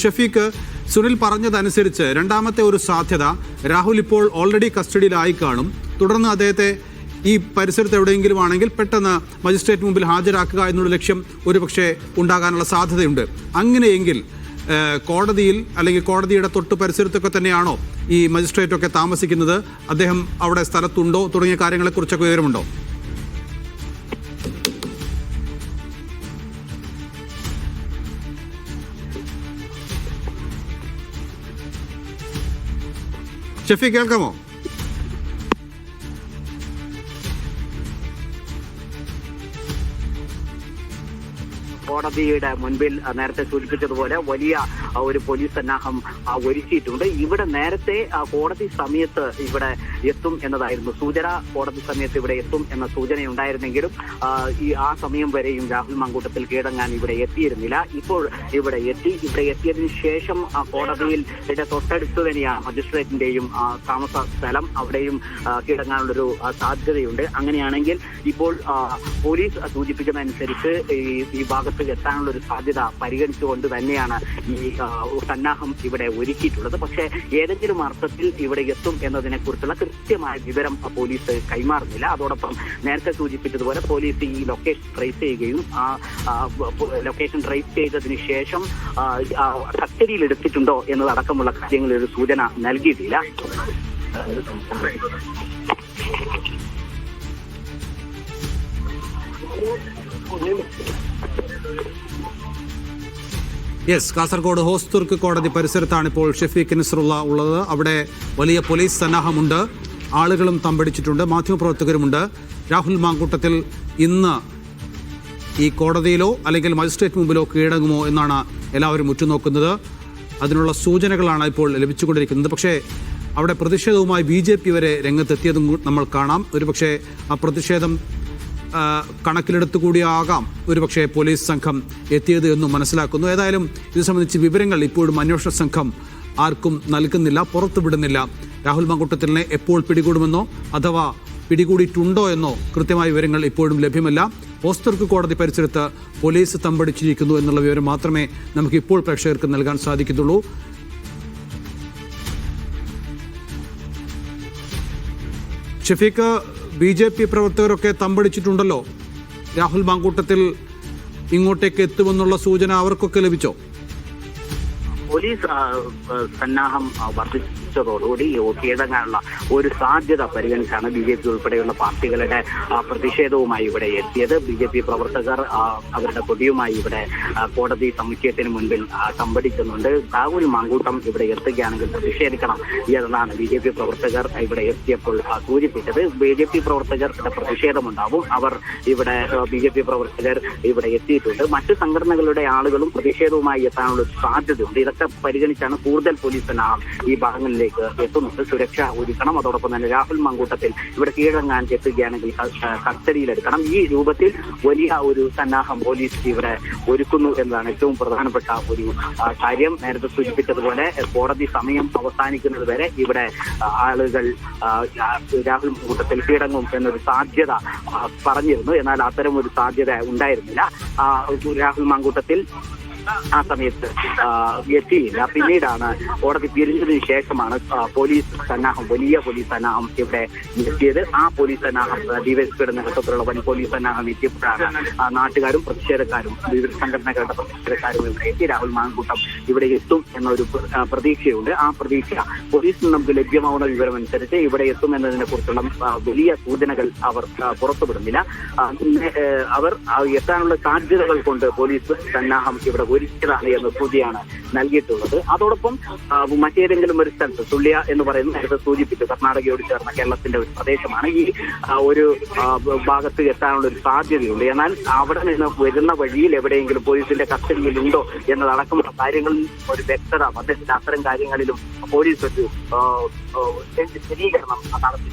ഷഫീഖ്, സുനിൽ പറഞ്ഞതനുസരിച്ച് രണ്ടാമത്തെ ഒരു സാധ്യത രാഹുൽ ഇപ്പോൾ ഓൾറെഡി കസ്റ്റഡിയിലായി കാണും. തുടർന്ന് അദ്ദേഹത്തെ ഈ പരിസരത്ത് എവിടെയെങ്കിലും ആണെങ്കിൽ പെട്ടെന്ന് മജിസ്ട്രേറ്റ് മുമ്പിൽ ഹാജരാക്കുക എന്നുള്ള ലക്ഷ്യം ഒരുപക്ഷെ ഉണ്ടാകാനുള്ള സാധ്യതയുണ്ട്. അങ്ങനെയെങ്കിൽ കോടതിയിൽ അല്ലെങ്കിൽ കോടതിയുടെ തൊട്ട് പരിസരത്തൊക്കെ തന്നെയാണോ ഈ മജിസ്ട്രേറ്റൊക്കെ താമസിക്കുന്നത്? അദ്ദേഹം അവിടെ സ്ഥലത്തുണ്ടോ തുടങ്ങിയ കാര്യങ്ങളെക്കുറിച്ചൊക്കെ വിവരമുണ്ടോ? ഷഫീഖ്, കേൾക്കാമോ? കോടതിയുടെ മുൻപിൽ നേരത്തെ സൂചിപ്പിച്ചതുപോലെ വലിയ ഒരു പോലീസ് സന്നാഹം ഒരുക്കിയിട്ടുണ്ട്. ഇവിടെ നേരത്തെ കോടതി സമയത്ത് ഇവിടെ എത്തും എന്നതായിരുന്നു സൂചന. കോടതി സമയത്ത് ഇവിടെ എത്തും എന്ന സൂചനയുണ്ടായിരുന്നെങ്കിലും ആ സമയം വരെയും രാഹുൽ മാങ്കൂട്ടത്തിൽ കീഴടങ്ങാൻ ഇവിടെ എത്തിയിരുന്നില്ല. ഇപ്പോൾ ഇവിടെ എത്തിയതിനു ശേഷം കോടതിയിൽ തൊട്ടടുത്ത് തന്നെയാണ് മജിസ്ട്രേറ്റിന്റെയും താമസ സ്ഥലം. അവിടെയും കീഴടങ്ങാനുള്ളൊരു സാധ്യതയുണ്ട്. അങ്ങനെയാണെങ്കിൽ ഇപ്പോൾ പോലീസ് സൂചിപ്പിക്കുന്നതനുസരിച്ച് ഈ ഭാഗത്ത് എത്താനുള്ള ഒരു സാധ്യത പരിഗണിച്ചുകൊണ്ട് തന്നെയാണ് ഈ സന്നാഹം ഇവിടെ ഒരുക്കിയിട്ടുള്ളത്. പക്ഷേ ഏതെങ്കിലും അർത്ഥത്തിൽ ഇവിടെ എത്തും എന്നതിനെ കുറിച്ചുള്ള കൃത്യമായ വിവരം പോലീസ് കൈമാറുന്നില്ല. അതോടൊപ്പം നേരത്തെ സൂചിപ്പിച്ചതുപോലെ പോലീസ് ഈ ലൊക്കേഷൻ ട്രേസ് ചെയ്യുകയും ലൊക്കേഷൻ ട്രേസ് ചെയ്തതിനു ശേഷം കസ്റ്റഡിയിൽ എടുത്തിട്ടുണ്ടോ എന്നതടക്കമുള്ള കാര്യങ്ങളിൽ ഒരു സൂചന നൽകിയിട്ടില്ല. കാസർഗോഡ് ഹോസ്ദുർഗ് കോടതി പരിസരത്താണ് ഇപ്പോൾ ഷഫീഖ് നസ്റുള്ള ഉള്ളത്. അവിടെ വലിയ പോലീസ് സന്നാഹമുണ്ട്, ആളുകളും തമ്പടിച്ചിട്ടുണ്ട്, മാധ്യമപ്രവർത്തകരുമുണ്ട്. രാഹുൽ മാങ്കൂട്ടത്തിൽ ഇന്ന് ഈ കോടതിയിലോ അല്ലെങ്കിൽ മജിസ്ട്രേറ്റ് മുമ്പിലോ കീഴടങ്ങുമോ എന്നാണ് എല്ലാവരും ഉറ്റുനോക്കുന്നത്. അതിനുള്ള സൂചനകളാണ് ഇപ്പോൾ ലഭിച്ചുകൊണ്ടിരിക്കുന്നത്. പക്ഷേ അവിടെ പ്രതിഷേധവുമായി BJP വരെ രംഗത്തെത്തിയതും നമ്മൾ കാണാം. ഒരുപക്ഷെ ആ പ്രതിഷേധം കണക്കിലെടുത്തുകൂടിയാകാം ഒരുപക്ഷെ പോലീസ് സംഘം എത്തിയത് എന്നും മനസ്സിലാക്കുന്നു. ഏതായാലും ഇത് സംബന്ധിച്ച് വിവരങ്ങൾ ഇപ്പോഴും അന്വേഷണ സംഘം ആർക്കും നൽകുന്നില്ല, പുറത്തുവിടുന്നില്ല. രാഹുൽ മാങ്കൂട്ടത്തിലിനെ എപ്പോൾ പിടികൂടുമെന്നോ അഥവാ പിടികൂടിയിട്ടുണ്ടോ എന്നോ കൃത്യമായ വിവരങ്ങൾ ഇപ്പോഴും ലഭ്യമല്ല. ഹോസ്ദുർഗ് കോടതി പരിസരത്ത് പോലീസ് തമ്പടിച്ചിരിക്കുന്നു എന്നുള്ള വിവരം മാത്രമേ നമുക്ക് ഇപ്പോൾ പ്രേക്ഷകർക്ക് നൽകാൻ സാധിക്കുന്നുള്ളൂ. ഷഫീഖ്, BJP പ്രവർത്തകരൊക്കെ തമ്പടിച്ചിട്ടുണ്ടല്ലോ. രാഹുൽ മാങ്കൂട്ടത്തിൽ ഇങ്ങോട്ടേക്ക് എത്തുമെന്നുള്ള സൂചന അവർക്കൊക്കെ ലഭിച്ചോ? പോലീസ് സന്നാഹം വർദ്ധിച്ചതോടുകൂടി കീഴടങ്ങാനുള്ള ഒരു സാധ്യത പരിഗണിച്ചാണ് BJP ഉൾപ്പെടെയുള്ള പാർട്ടികളുടെ പ്രതിഷേധവുമായി ഇവിടെ എത്തിയത്. BJP പ്രവർത്തകർ അവരുടെ കൊടിയുമായി ഇവിടെ കോടതി സമുച്ചയത്തിന് മുൻപിൽ തമ്പടിക്കുന്നുണ്ട്. രാഹുൽ മാങ്കൂട്ടം ഇവിടെ എത്തുകയാണെങ്കിൽ പ്രതിഷേധിക്കണം എന്നാണ് BJP പ്രവർത്തകർ ഇവിടെ എത്തിയപ്പോൾ സൂചിപ്പിച്ചത്. BJP പ്രവർത്തകരുടെ പ്രതിഷേധമുണ്ടാവും. അവർ ഇവിടെ BJP പ്രവർത്തകർ ഇവിടെ എത്തിയിട്ടുണ്ട്. മറ്റു സംഘടനകളുടെ ആളുകളും പ്രതിഷേധവുമായി എത്താനുള്ള സാധ്യതയുണ്ട്. ഇതൊക്കെ പരിഗണിച്ചാണ് കൂടുതൽ പോലീസ് സന്നാഹം ഈ ഭാഗങ്ങളിലേക്ക് എത്തുന്നത്. സുരക്ഷ ഒരുക്കണം. അതോടൊപ്പം തന്നെ രാഹുൽ മാങ്കൂട്ടത്തിൽ ഇവിടെ കീഴടങ്ങാൻ എത്തുകയാണെങ്കിൽ കസ്റ്റഡിയിലെടുക്കണം. ഈ രൂപത്തിൽ വലിയ ഒരു സന്നാഹം പോലീസ് ഇവിടെ ഒരുക്കുന്നു എന്നതാണ് ഏറ്റവും പ്രധാനപ്പെട്ട ഒരു കാര്യം. നേരത്തെ സൂചിപ്പിച്ചതുപോലെ കോടതി സമയം അവസാനിക്കുന്നത് വരെ ഇവിടെ ആളുകൾ രാഹുൽ മാങ്കൂട്ടത്തിൽ കീഴടങ്ങും എന്നൊരു സാധ്യത പറഞ്ഞിരുന്നു. എന്നാൽ അത്തരം ഒരു സാധ്യത ഉണ്ടായിരുന്നില്ല. രാഹുൽ മാങ്കൂട്ടത്തിൽ ആ സമയത്ത് എത്തിയില്ല. പിന്നീടാണ് കോടതി പിരിഞ്ഞതിന് ശേഷമാണ് വലിയ പോലീസ് സന്നാഹം ഇവിടെ എത്തിയത്. ആ പോലീസ് സന്നാഹം ഡിവൈഎസ്പിയുടെ നേതൃത്വത്തിലുള്ള വലിയ പോലീസ് സന്നാഹം എത്തിയപ്പോഴാണ് നാട്ടുകാരും പ്രതിഷേധക്കാരും വിവിധ സംഘടനകളുടെ പ്രതിഷേധക്കാരും ഇവിടെ എത്തി. രാഹുൽ മാങ്കൂട്ടം ഇവിടെ എത്തും എന്നൊരു പ്രതീക്ഷയുണ്ട്. ആ പ്രതീക്ഷ പോലീസിന് നമുക്ക് ലഭ്യമാവുന്ന വിവരം അനുസരിച്ച് ഇവിടെ എത്തും എന്നതിനെ കുറിച്ചുള്ള വലിയ സൂചനകൾ അവർ പുറത്തുവിടുന്നില്ല. അവർ എത്താനുള്ള സാധ്യതകൾ കൊണ്ട് പോലീസ് സന്നാഹം ഇവിടെ ഒരുക്കിയതാണ് എന്ന സൂചിയാണ് നൽകിയിട്ടുള്ളത്. അതോടൊപ്പം മറ്റേതെങ്കിലും ഒരു സ്ഥലത്ത് സുള്ളിയ എന്ന് പറയുന്ന നേരത്തെ സൂചിപ്പിച്ചു കർണാടകയോട് ചേർന്ന കേരളത്തിന്റെ ഒരു പ്രദേശമാണ്. ഈ ഒരു ഭാഗത്ത് എത്താനുള്ള ഒരു സാധ്യതയുണ്ട്. എന്നാൽ അവിടെ നിന്ന് വരുന്ന വഴിയിൽ എവിടെയെങ്കിലും പോലീസിന്റെ കസ്റ്റഡിയിലുണ്ടോ എന്നതടക്കമുള്ള കാര്യങ്ങളിൽ ഒരു വ്യക്തത വന്നിട്ടില്ല. അത്തരം കാര്യങ്ങളിലും പോലീസ് ഒരു സ്ഥിരീകരണം നടത്തി.